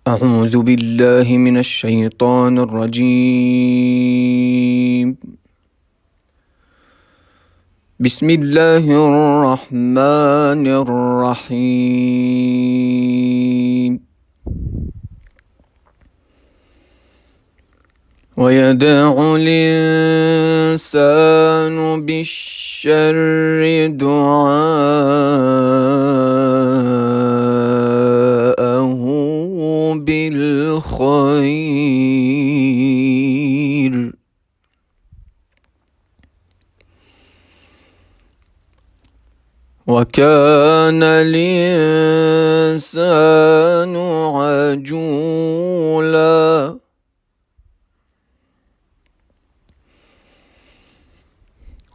أعوذ بالله من الشيطان الرجيم. بسم الله الرحمن الرحيم. ويدعو الإنسان بالشر دعاءه بالخير، وكان الإنسان عجولا.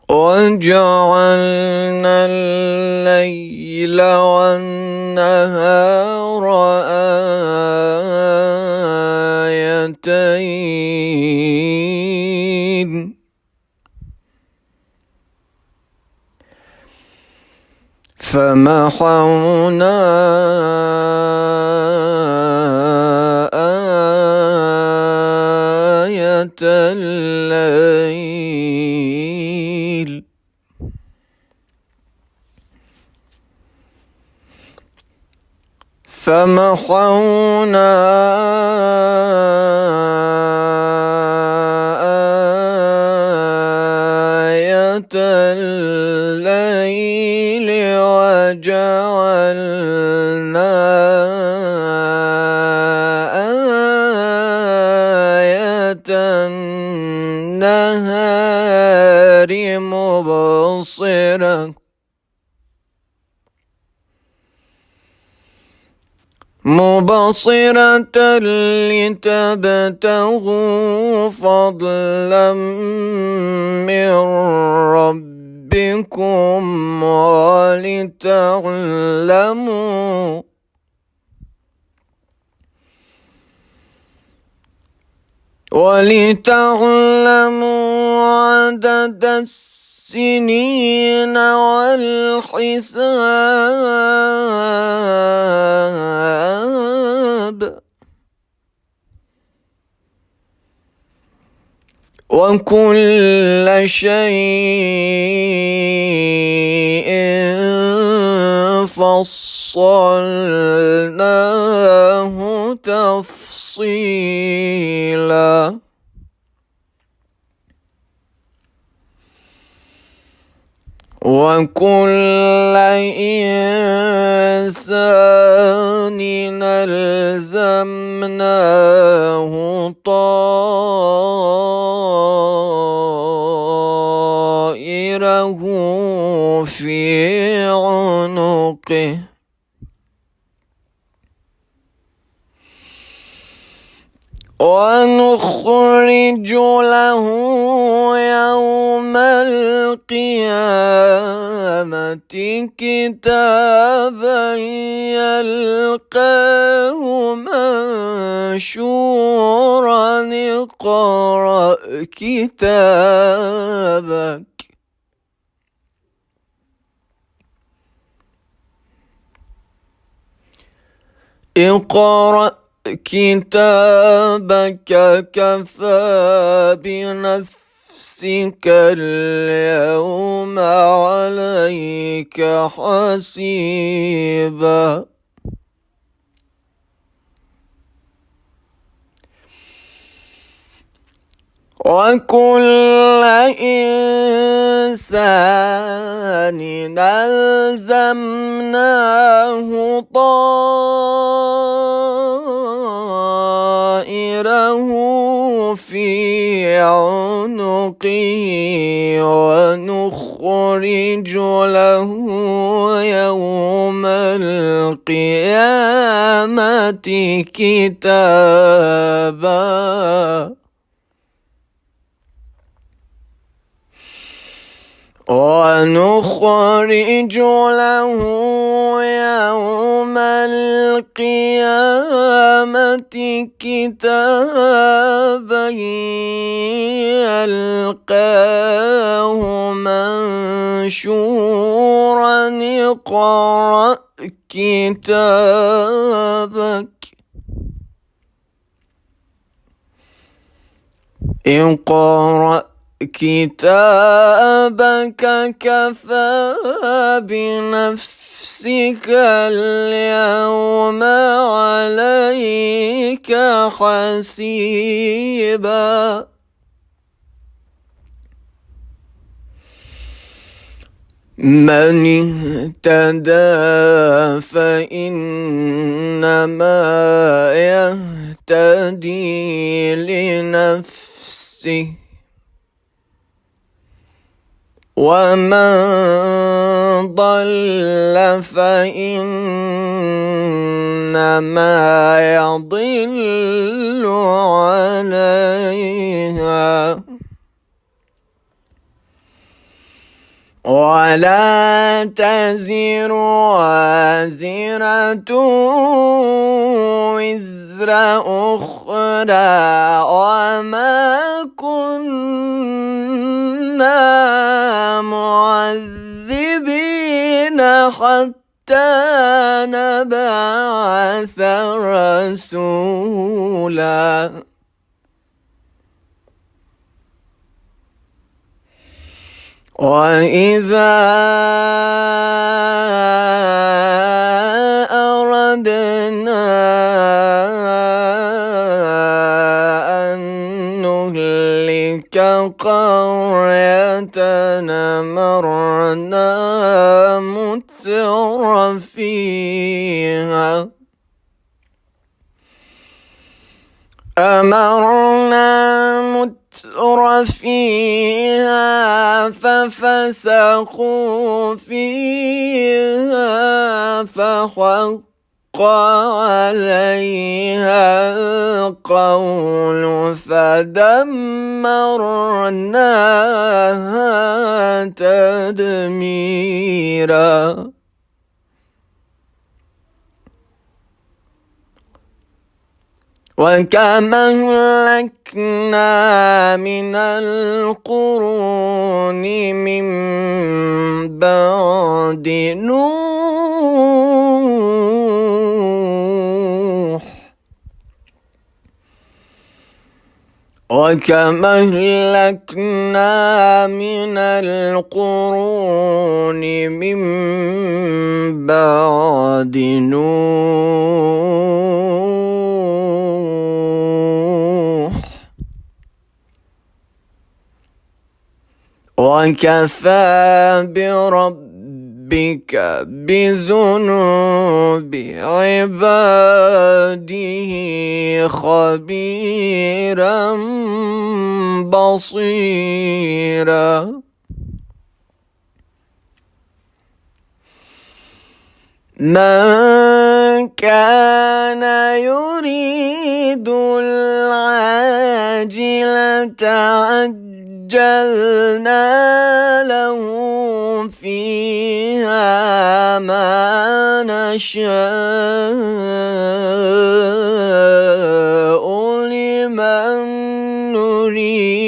وجعلنا الليل والنهار آيتين، فمحونا آية الليل، وجعلنا آية النهار مبصرة لتبتغوا فضلا من ربكم ولتعلموا عدد السنين والحساب، وكل شيء فصلناه تفصيلا. وكل إنسان ألزمناه طائره في عنقه، ونخرج له يوم القيامة كتابا يلقاه منشورا اقرأ كتابك كفى بنفسك اليوم عليك حسيبا. وكل إنسان ألزمناه طائره في عنقه، ونخرج له يوم القيامة كتابا ونخرج له يوم القيامة كتابا يلقاه منشورا اقرأ كتابك اقرأ كتابك كفى بنفسك اليوم عليك حسيبا من اهتدى فإنما يهتدي لنفسه ومن ضل فإنما يضل عليها ولا تزر وازرة وزر أخرى وما كنا معذبين حتى نبعث رسولا وإذا أردنا أن نهلك قرية أمرنا متر فيها ففسقوا فيها فحق عليها القول فدمرناها تدميرا وكم أهلكنا من القرون من بعد نوح وكم أهلكنا من القرون من بعد نوح وكفى بربك بذنوب عباده خبيرا بصيرا من كان يريد العاجلة عجلنا له فيها ما نشاء لمن نريد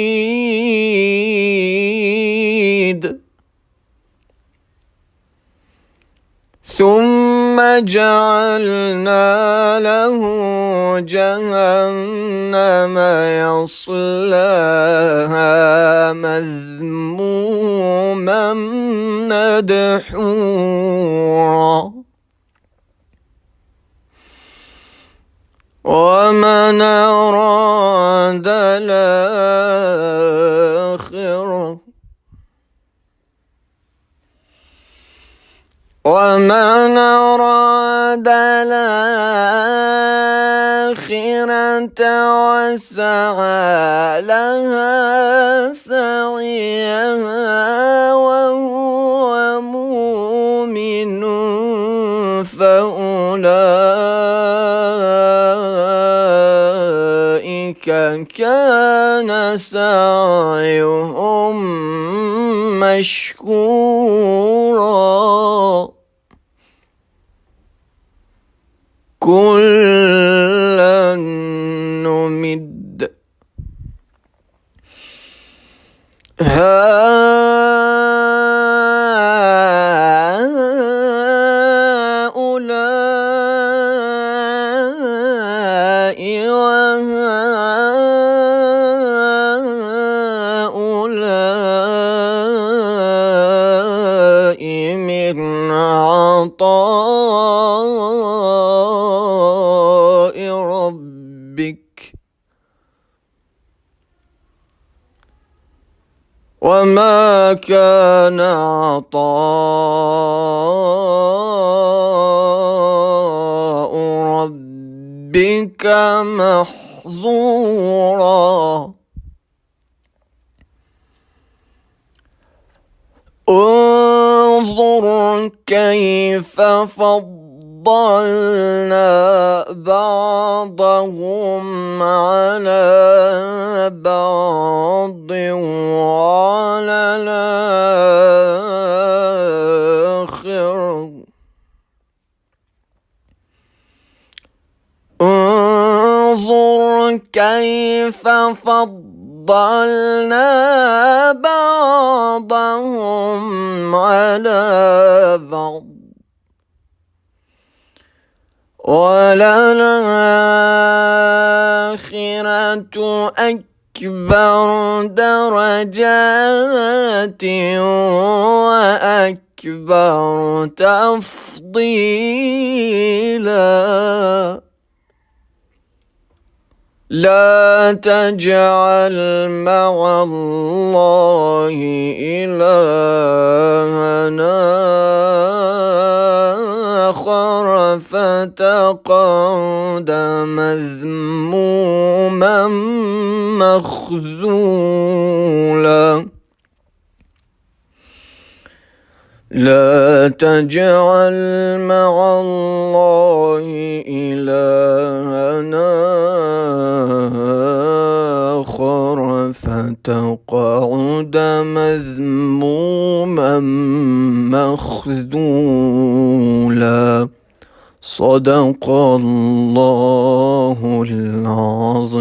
ثم جعلنا له جهنم يصلاها مذموما مدحورا ومن أراد الآخرة وسعى لها سعيها وهو مؤمن فأولئك كان سعيهم مشكورا كلا نمد هؤلاء وما كان عطاء ربك محظورا انظر كيف فضلنا بعضهم على بعض وعلى الآخرة انظر كيف فضلنا بعضهم على بعض وللآخرة أكبر درجات وأكبر تفضيلا لا تجعل مع الله إلهنا آخر فتقعد مذموما مخذولا لا تجعل مع الله إلهنا آخر فتقعد مذموما مخذولا صدق الله العظيم.